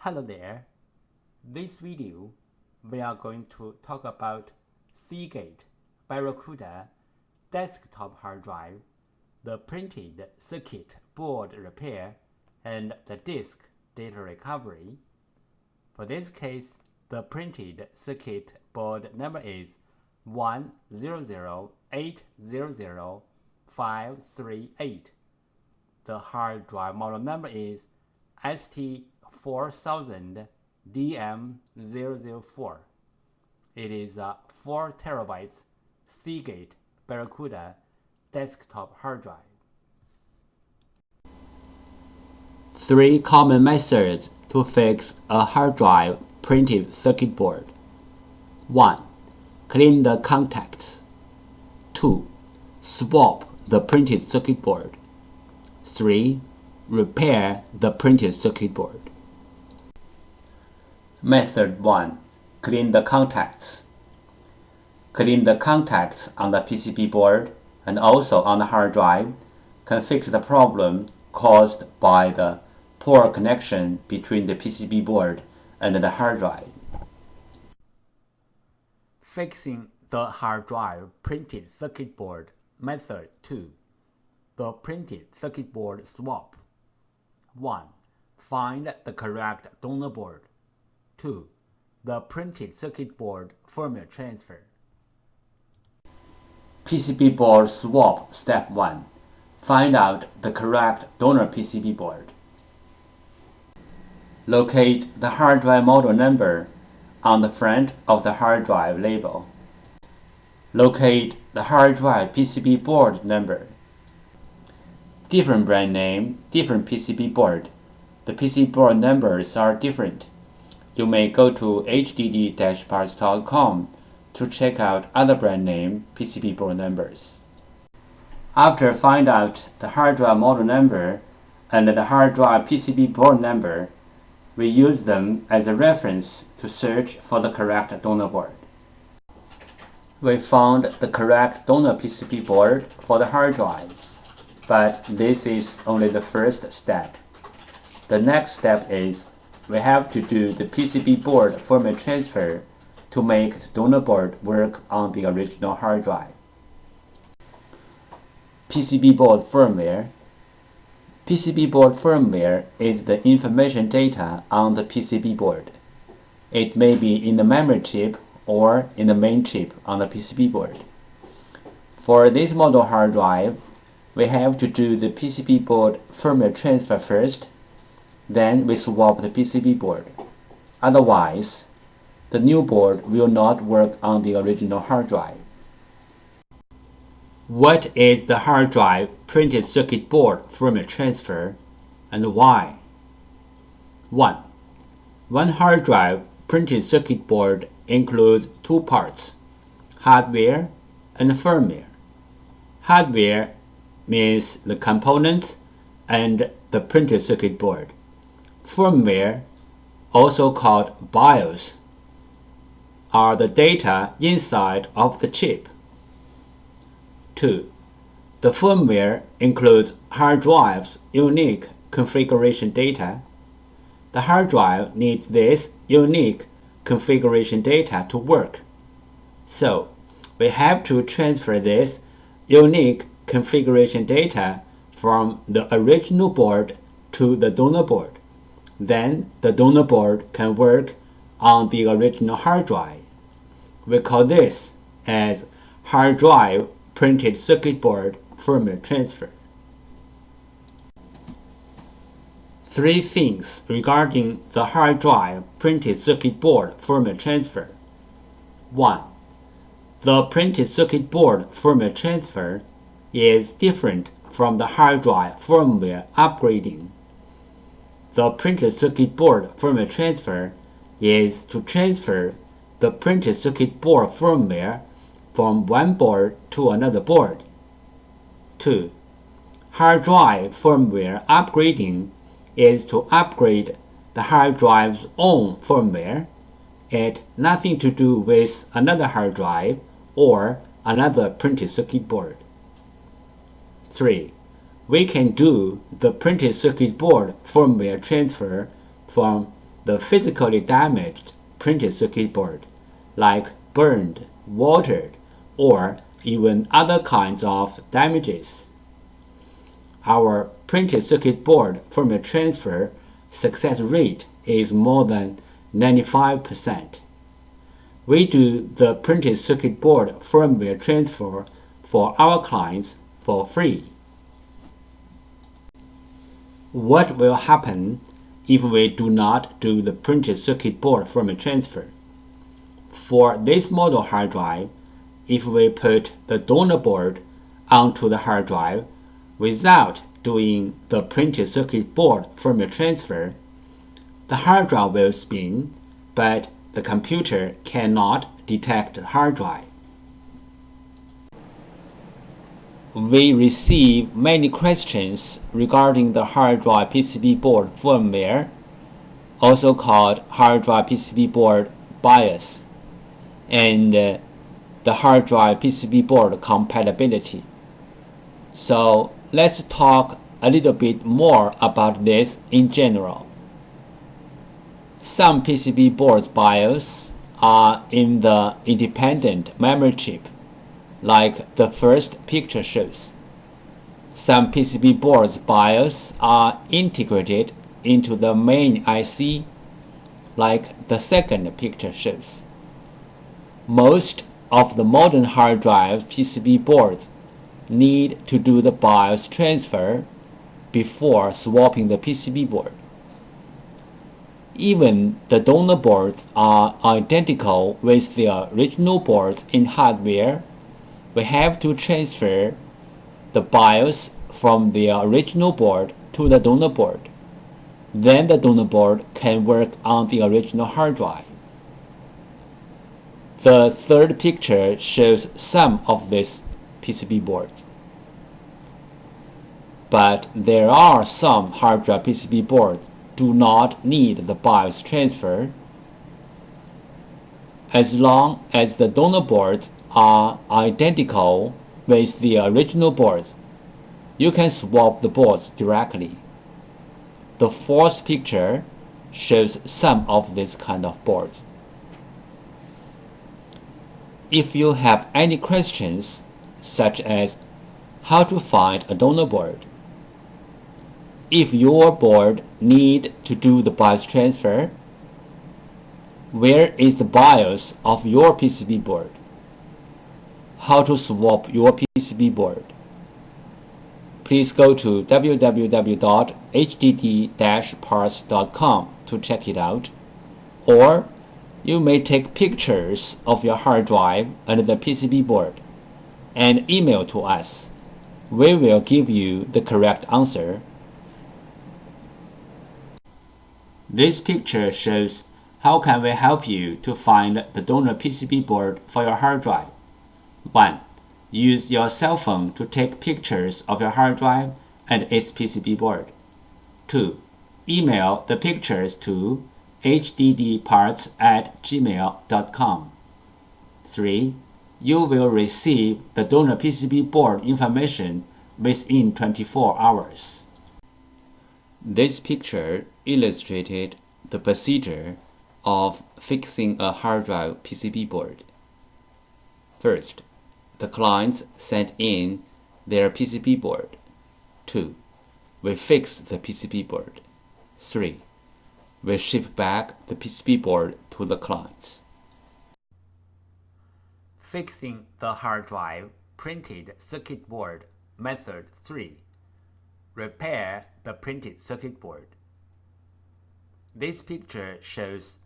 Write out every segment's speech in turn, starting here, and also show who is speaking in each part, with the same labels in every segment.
Speaker 1: Hello there. This video we are going to talk about Seagate BarraCuda desktop hard drive, the printed circuit board repair, and the disk data recovery. For this case, the printed circuit board number is 100800538. The hard drive model number is ST4000DM004. It is a 4 TB Seagate BarraCuda desktop hard drive. 3 common methods to fix a hard drive printed circuit board. 1. Clean the contacts. 2. Swap the printed circuit board. 3. Repair the printed circuit board. Method 1. Clean the contacts. Clean the contacts on the PCB board and also on the hard drive can fix the problem caused by the poor connection between the PCB board and the hard drive. Fixing the hard drive printed circuit board. Method 2. The printed circuit board swap. 1. Find the correct donor board. 2. The printed circuit board firmware transfer. PCB board swap. Step 1. Find out the correct donor PCB board. Locate the hard drive model number on the front of the hard drive label. Locate the hard drive PCB board number. Different brand name, different PCB board. The PCB board numbers are different. You may go to hddparts.com to check out other brand name PCB board numbers. After find out the hard drive model number and the hard drive PCB board number, we use them as a reference to search for the correct donor board. We found the correct donor PCB board for the hard drive, but this is only the first step. The next step is we have to do the PCB board firmware transfer to make the donor board work on the original hard drive. PCB board firmware. PCB board firmware is the information data on the PCB board. It may be in the memory chip or in the main chip on the PCB board. For this model hard drive, we have to do the PCB board firmware transfer first, then we swap the PCB board. Otherwise, the new board will not work on the original hard drive. What is the hard drive printed circuit board firmware transfer and why? 1. One hard drive printed circuit board includes 2 parts, hardware and firmware. Hardware means the components and the printed circuit board. Firmware, also called BIOS, are the data inside of the chip. 2. The firmware includes hard drive's unique configuration data. The hard drive needs this unique configuration data to work. So, we have to transfer this unique configuration data from the original board to the donor board. Then the donor board can work on the original hard drive. We call this as hard drive printed circuit board firmware transfer. 3 things regarding the hard drive printed circuit board firmware transfer. 1. The printed circuit board firmware transfer is different from the hard drive firmware upgrading. The printed circuit board firmware transfer is to transfer the printed circuit board firmware from one board to another board. 2. Hard drive firmware upgrading is to upgrade the hard drive's own firmware. It has nothing to do with another hard drive or another printed circuit board. 3. We can do the printed circuit board firmware transfer from the physically damaged printed circuit board, like burned, watered, or even other kinds of damages. Our printed circuit board firmware transfer success rate is more than 95%. We do the printed circuit board firmware transfer for our clients for free. What will happen if we do not do the printed circuit board firmware transfer? For this model hard drive, if we put the donor board onto the hard drive without doing the printed circuit board firmware transfer, the hard drive will spin, but the computer cannot detect the hard drive. We receive many questions regarding the hard drive PCB board firmware, also called hard drive PCB board BIOS, and the hard drive PCB board compatibility. So let's talk a little bit more about this in general. Some PCB boards BIOS are in the independent memory chip, like the first picture shows. Some PCB boards BIOS are integrated into the main IC, like the second picture shows. Most of the modern hard drive PCB boards need to do the BIOS transfer before swapping the PCB board. Even the donor boards are identical with the original boards in hardware. We have to transfer the BIOS from the original board to the donor board. Then the donor board can work on the original hard drive. The third picture shows some of these PCB boards. But there are some hard drive PCB boards do not need the BIOS transfer. As long as the donor boards are identical with the original boards, you can swap the boards directly. The fourth picture shows some of these kind of boards. If you have any questions, such as how to find a donor board, if your board needs to do the BIOS transfer, where is the BIOS of your PCB board? How to swap your PCB board? Please go to www.hdd-parts.com to check it out, or you may take pictures of your hard drive and the PCB board and email to us. We will give you the correct answer. This picture shows how can we help you to find the donor PCB board for your hard drive. 1. Use your cell phone to take pictures of your hard drive and its PCB board. 2. Email the pictures to hddparts@gmail.com. 3. You will receive the donor PCB board information within 24 hours. This picture illustrated the procedure of fixing a hard drive PCB board. First, the clients send in their PCB board. 2. We fix the PCB board. 3. We ship back the PCB board to the clients. Fixing the hard drive printed circuit board method 3. Repair the printed circuit board. This picture shows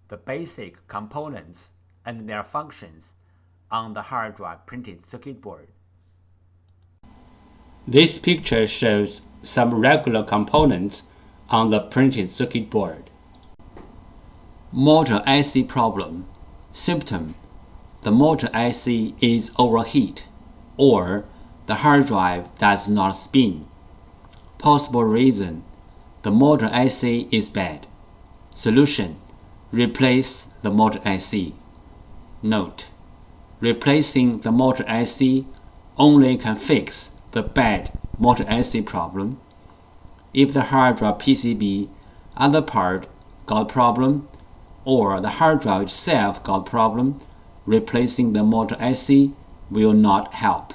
Speaker 1: the basic components and their functions on the hard drive printed circuit board. This picture shows some regular components on the printed circuit board. Motor IC problem. Symptom: the motor IC is overheat, or the hard drive does not spin. Possible reason: the motor IC is bad. Solution: replace the motor IC. Note: replacing the motor IC only can fix the bad motor IC problem. If the hard drive PCB other part got problem, or the hard drive itself got problem, replacing the motor IC will not help.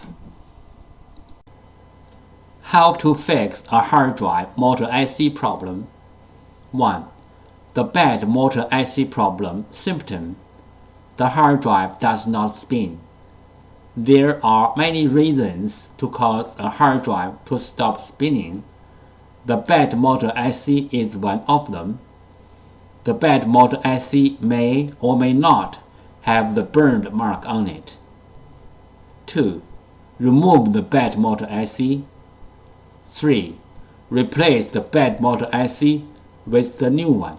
Speaker 1: How to fix a hard drive motor IC problem. 1. The bad motor IC problem symptom. The hard drive does not spin. There are many reasons to cause a hard drive to stop spinning. The bad motor IC is one of them. The bad motor IC may or may not have the burned mark on it. 2. Remove the bad motor IC. 3. Replace the bad motor IC with the new one.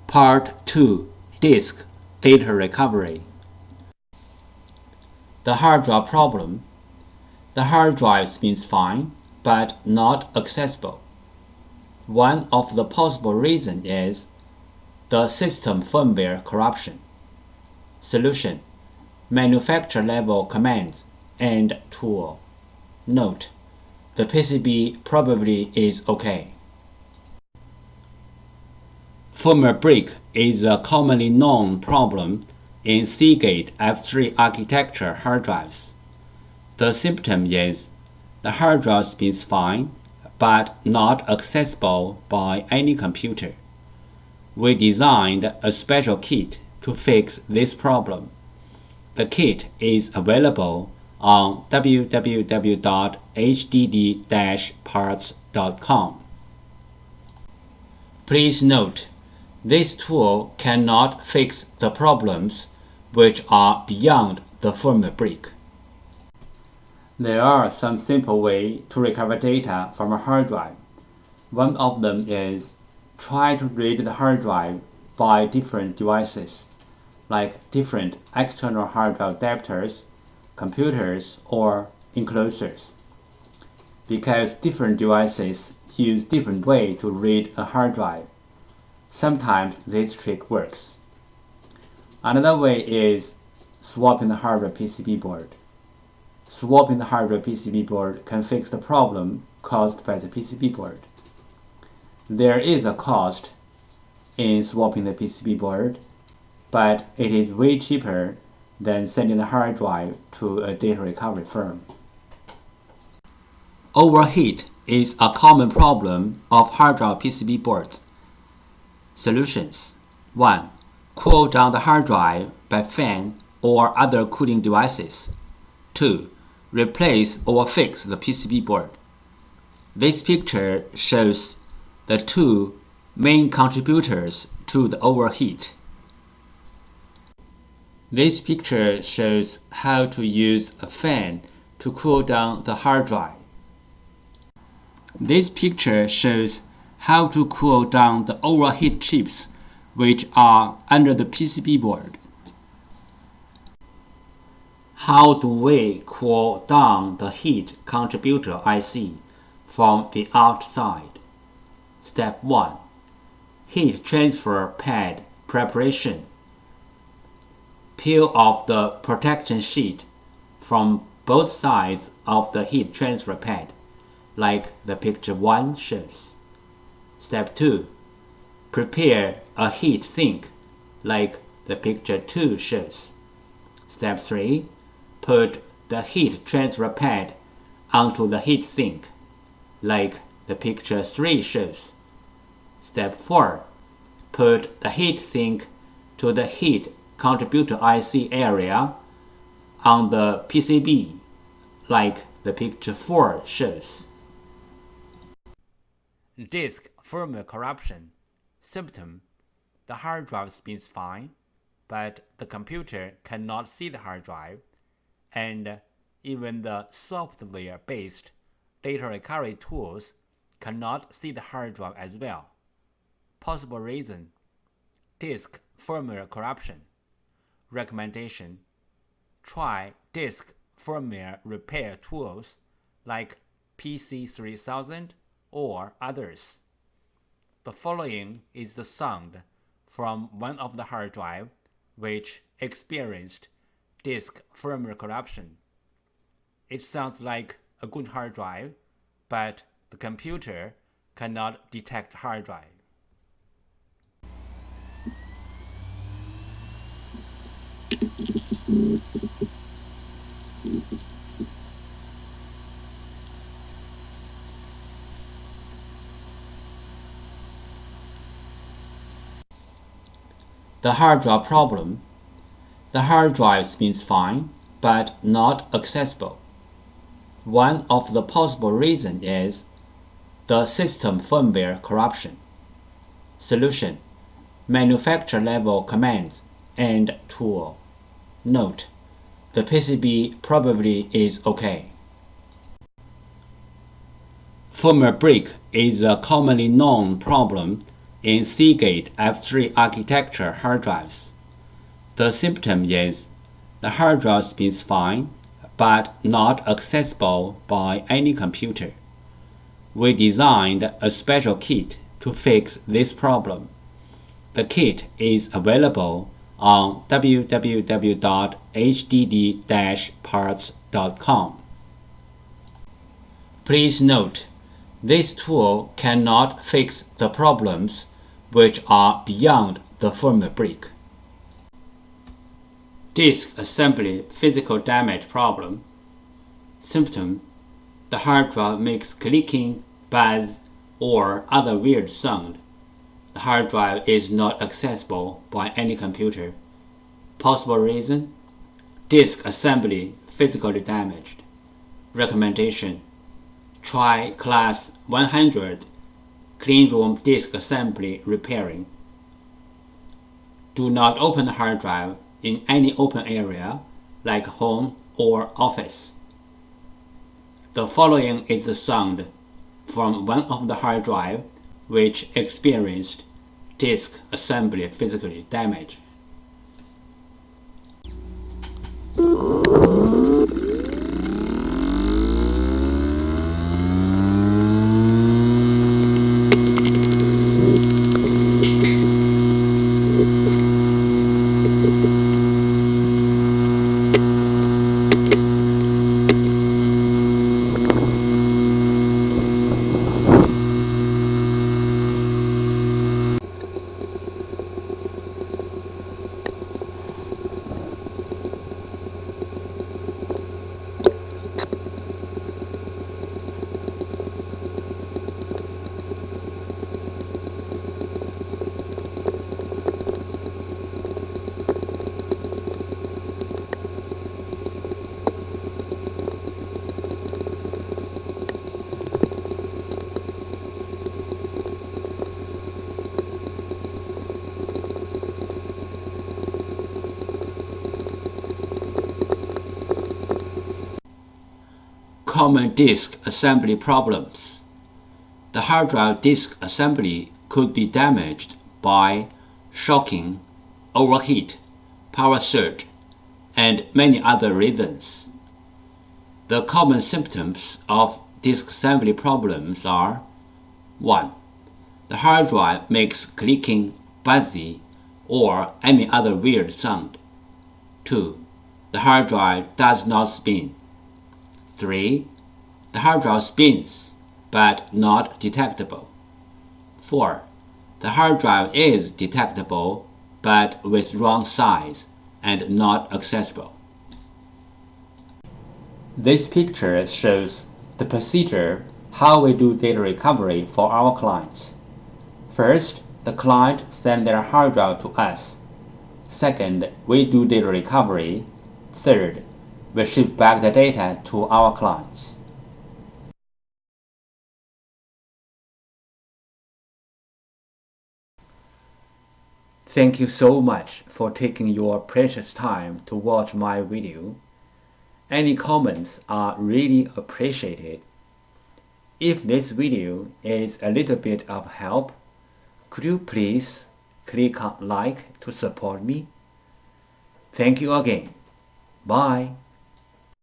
Speaker 1: Part 2. Disk Data Recovery. The hard drive problem. The hard drive spins fine, but not accessible. One of the possible reasons is the system firmware corruption. Solution: manufacturer-level commands and tool. Note: the PCB probably is okay. Firmware break is a commonly known problem in Seagate F3 architecture hard drives. The symptom is the hard drive spins fine, but not accessible by any computer. We designed a special kit to fix this problem. The kit is available on www.hdd-parts.com. Please note, this tool cannot fix the problems which are beyond the firmware break. There are some simple ways to recover data from a hard drive. One of them is try to read the hard drive by different devices, like different external hard drive adapters, computers, or enclosures. Because different devices use different ways to read a hard drive, sometimes this trick works. Another way is swapping the hard drive PCB board. Swapping the hard drive PCB board can fix the problem caused by the PCB board. There is a cost in swapping the PCB board, but it is way cheaper than sending the hard drive to a data recovery firm. Overheat is a common problem of hard drive PCB boards. Solutions: 1. Cool down the hard drive by fan or other cooling devices. 2. Replace or fix the PCB board. This picture shows the two main contributors to the overheat. This picture shows how to use a fan to cool down the hard drive. This picture shows how to cool down the overheat chips which are under the PCB board. How do we cool down the heat contributor IC from the outside? Step 1. Heat transfer pad preparation. Peel off the protection sheet from both sides of the heat transfer pad, like the picture 1 shows. Step 2. Prepare a heat sink, like the picture 2 shows. Step 3. Put the heat transfer pad onto the heat sink, like the picture 3 shows. Step 4. Put the heat sink to the heat contributor IC area on the PCB, like the picture 4 shows. Disk firmware corruption. Symptom: the hard drive spins fine, but the computer cannot see the hard drive, and even the software-based data recovery tools cannot see the hard drive as well. Possible reason: disk firmware corruption. Recommendation: try disk firmware repair tools like PC3000 or others. The following is the sound from one of the hard drive which experienced disk firmware corruption. It sounds like a good hard drive, but the computer cannot detect hard drive. The hard drive problem. The hard drive spins fine, but not accessible. One of the possible reasons is the system firmware corruption. Solution: manufacturer level commands and tool. Note: the PCB probably is okay. Firmware break is a commonly known problem in Seagate F3 architecture hard drives. The symptom is the hard drive spins fine, but not accessible by any computer. We designed a special kit to fix this problem. The kit is available on www.hdd-parts.com. Please note, this tool cannot fix the problems which are beyond the firmware break. Disk assembly physical damage problem. Symptom: the hard drive makes clicking, buzz, or other weird sound. The hard drive is not accessible by any computer. Possible reason: disk assembly physically damaged. Recommendation: try class 100 cleanroom disk assembly repairing. Do not open the hard drive in any open area like home or office. The following is the sound from one of the hard drive which experienced disk assembly physically damage. Common disk assembly problems. The hard drive disk assembly could be damaged by shocking, overheat, power surge, and many other reasons. The common symptoms of disk assembly problems are: 1. The hard drive makes clicking, buzzy, or any other weird sound. 2. The hard drive does not spin. 3. The hard drive spins, but not detectable. 4. The hard drive is detectable, but with wrong size and not accessible. This picture shows the procedure how we do data recovery for our clients. First, the client sends their hard drive to us. Second, we do data recovery. Third, we ship back the data to our clients. Thank you so much for taking your precious time to watch my video. Any comments are really appreciated. If this video is a little bit of help, could you please click on like to support me? Thank you again. Bye.